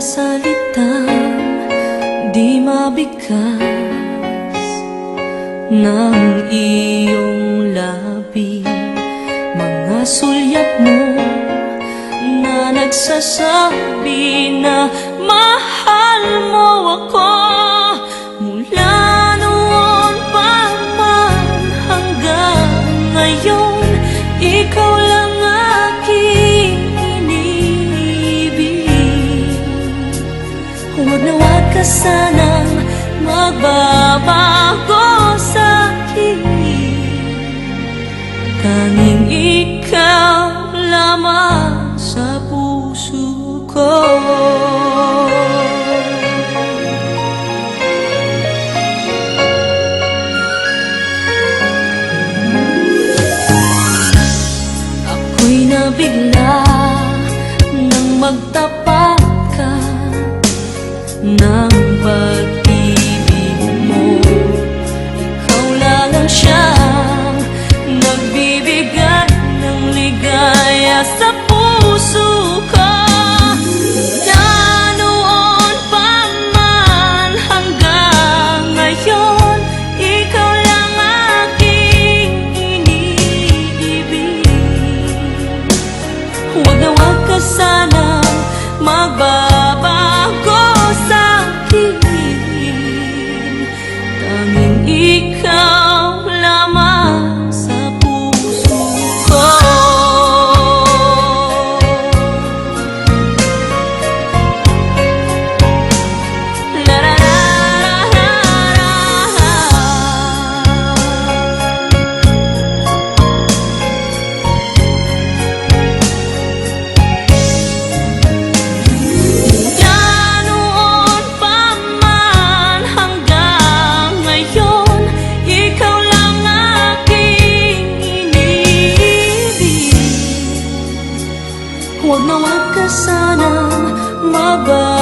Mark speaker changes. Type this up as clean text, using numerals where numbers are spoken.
Speaker 1: salitang di mabigkas ng iyong labi, mga sulyap mo na nagsasabi na mahal mo ako. Mula noon pa man hanggang ngayon, ikaw lang aking inibig. Huwag na huwag ka sanang magbabago sa'kin, tanging ikaw lamang sa puso ko. Ako'y nabigla nang magtapat ka ng pag-ibig mo. Ikaw lang ang siyang nagbibigay ng ligaya sa puso ko. Mula noon pa man hanggang ngayon, ikaw lang aking iniibig. Huwag na huwag ka sanang magbabago sa'kin, tanging ikaw lamang sa puso ko. La la la la la. Mula noon pa man hanggang ngayon, ikaw lang aking inibig. Huwag na huwag ka sanang magbabago